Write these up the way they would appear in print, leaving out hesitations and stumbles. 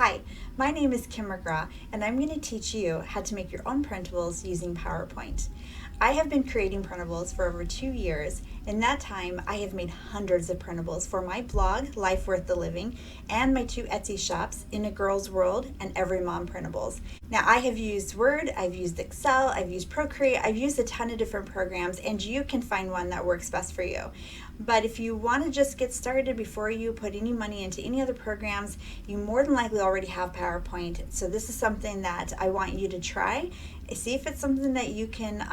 Hi, my name is Kim McGraw, and I'm going to teach you how to make your own printables using PowerPoint. I have been creating printables for over 2 years. In that time, I have made hundreds of printables for my blog, Life Worth the Living, and my 2 Etsy shops, In a Girl's World and Every Mom Printables. Now, I have used Word, I've used Excel, I've used Procreate, I've used a ton of different programs, and you can find one that works best for you. But if you want to just get started before you put any money into any other programs, you more than likely already have PowerPoint. So this is something that I want you to try. See if it's something that you can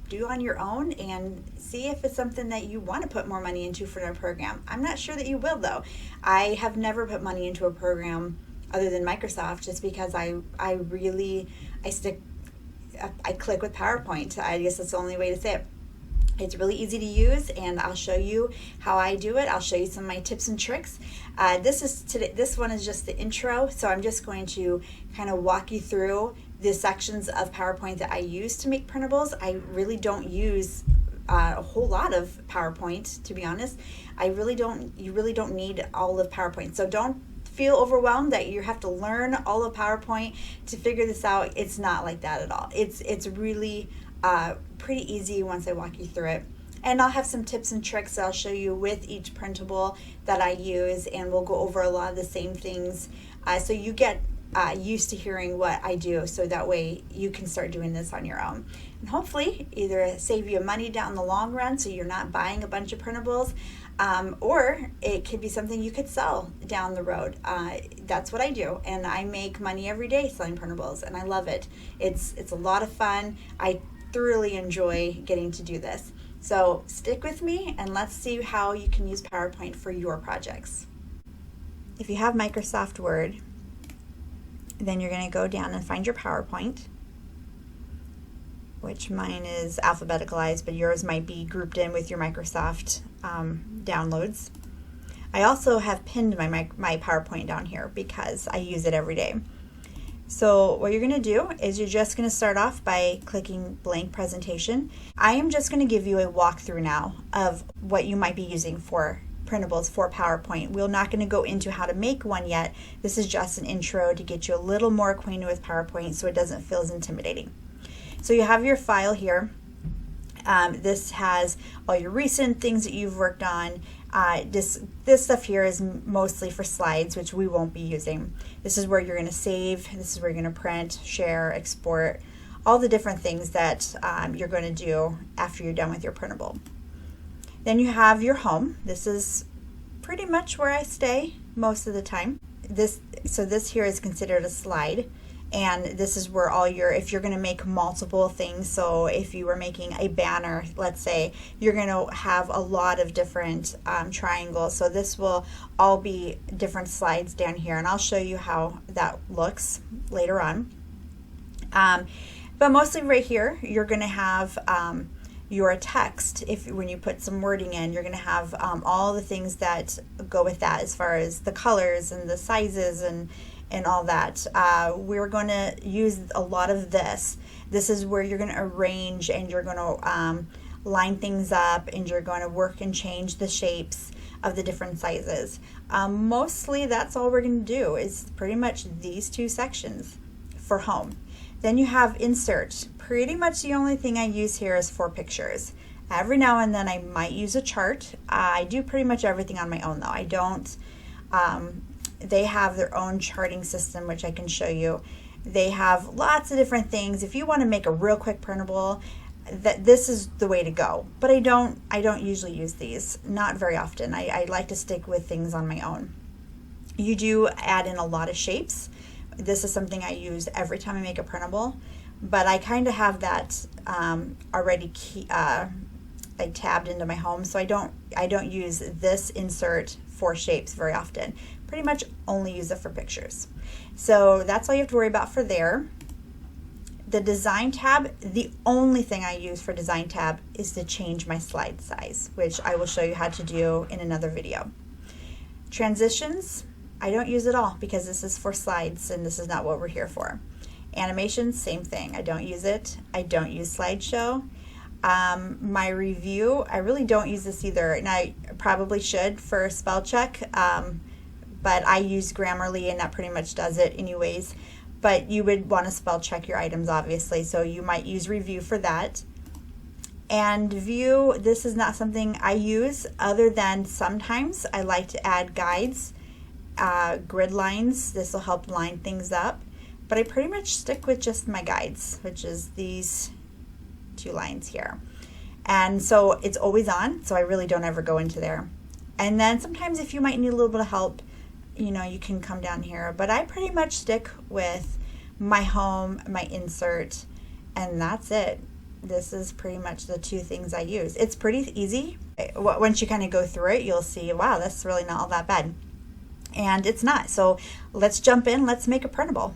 do on your own, and see if it's something that you want to put more money into for a program. I'm not sure that you will, though. I have never put money into a program other than Microsoft, just because I click with PowerPoint. I guess that's the only way to say it. It's really easy to use, and I'll show you how I do it. I'll show you some of my tips and tricks. This one is just the intro, so I'm just going to kind of walk you through the sections of PowerPoint that I use to make printables. I really don't use a whole lot of PowerPoint, to be honest. You really don't need all of PowerPoint. So don't feel overwhelmed that you have to learn all of PowerPoint to figure this out. It's not like that at all. It's really pretty easy once I walk you through it. And I'll have some tips and tricks that I'll show you with each printable that I use, and we'll go over a lot of the same things so you get used to hearing what I do, so that way you can start doing this on your own. And hopefully either save you money down the long run so you're not buying a bunch of printables, or it could be something you could sell down the road. That's what I do, and I make money every day selling printables, and I love it. It's a lot of fun. I thoroughly enjoy getting to do this. So stick with me, and let's see how you can use PowerPoint for your projects. If you have Microsoft Word, then you're going to go down and find your PowerPoint, which mine is alphabeticalized, but yours might be grouped in with your Microsoft downloads. I also have pinned my PowerPoint down here because I use it every day. So what you're going to do is you're just going to start off by clicking blank presentation. I am just going to give you a walkthrough now of what you might be using for printables for PowerPoint. We're not going to go into how to make one yet. This is just an intro to get you a little more acquainted with PowerPoint so it doesn't feel as intimidating. So you have your file here. This has all your recent things that you've worked on. This stuff here is mostly for slides, which we won't be using. This is where you're going to save. This is where you're going to print, share, export, all the different things that you're going to do after you're done with your printable. Then you have your home. This is pretty much where I stay most of the time. This here is considered a slide, and this is where all if you're going to make multiple things, so if you were making a banner, let's say, you're going to have a lot of different triangles, so this will all be different slides down here, and I'll show you how that looks later on. But mostly right here, you're going to have your text. When you put some wording in, you're going to have all the things that go with that, as far as the colors and the sizes and all that. We're going to use a lot of this. This is where you're going to arrange, and you're going to line things up, and you're going to work and change the shapes of the different sizes. Mostly that's all we're going to do, is pretty much these 2 sections for home. Then you have insert. Pretty much the only thing I use here is for pictures. Every now and then I might use a chart. I do pretty much everything on my own, though. I don't, they have their own charting system, which I can show you. They have lots of different things. If you want to make a real quick printable, this is the way to go. But I don't usually use these, not very often. I like to stick with things on my own. You do add in a lot of shapes. This is something I use every time I make a printable, but I kind of have that already tabbed into my home, so I don't use this insert for shapes very often. Pretty much only use it for pictures. So that's all you have to worry about for there. The design tab, the only thing I use for design tab is to change my slide size, which I will show you how to do in another video. Transitions, I don't use it all because this is for slides and this is not what we're here for. Animations, same thing. I don't use it. I don't use slideshow. My review, I really don't use this either, and I probably should for spell check, but I use Grammarly and that pretty much does it anyways. But you would want to spell check your items, obviously, so you might use review for that. And view, this is not something I use other than sometimes I like to add guides, grid lines. This will help line things up, but I pretty much stick with just my guides, which is these 2 lines here. And so it's always on, so I really don't ever go into there. And then sometimes if you might need a little bit of help, you know, you can come down here, but I pretty much stick with my home, my insert, and that's it. This is pretty much the 2 things I use. It's pretty easy. Once you kind of go through it, you'll see, wow, that's really not all that bad. And it's not. So let's jump in, let's make a printable.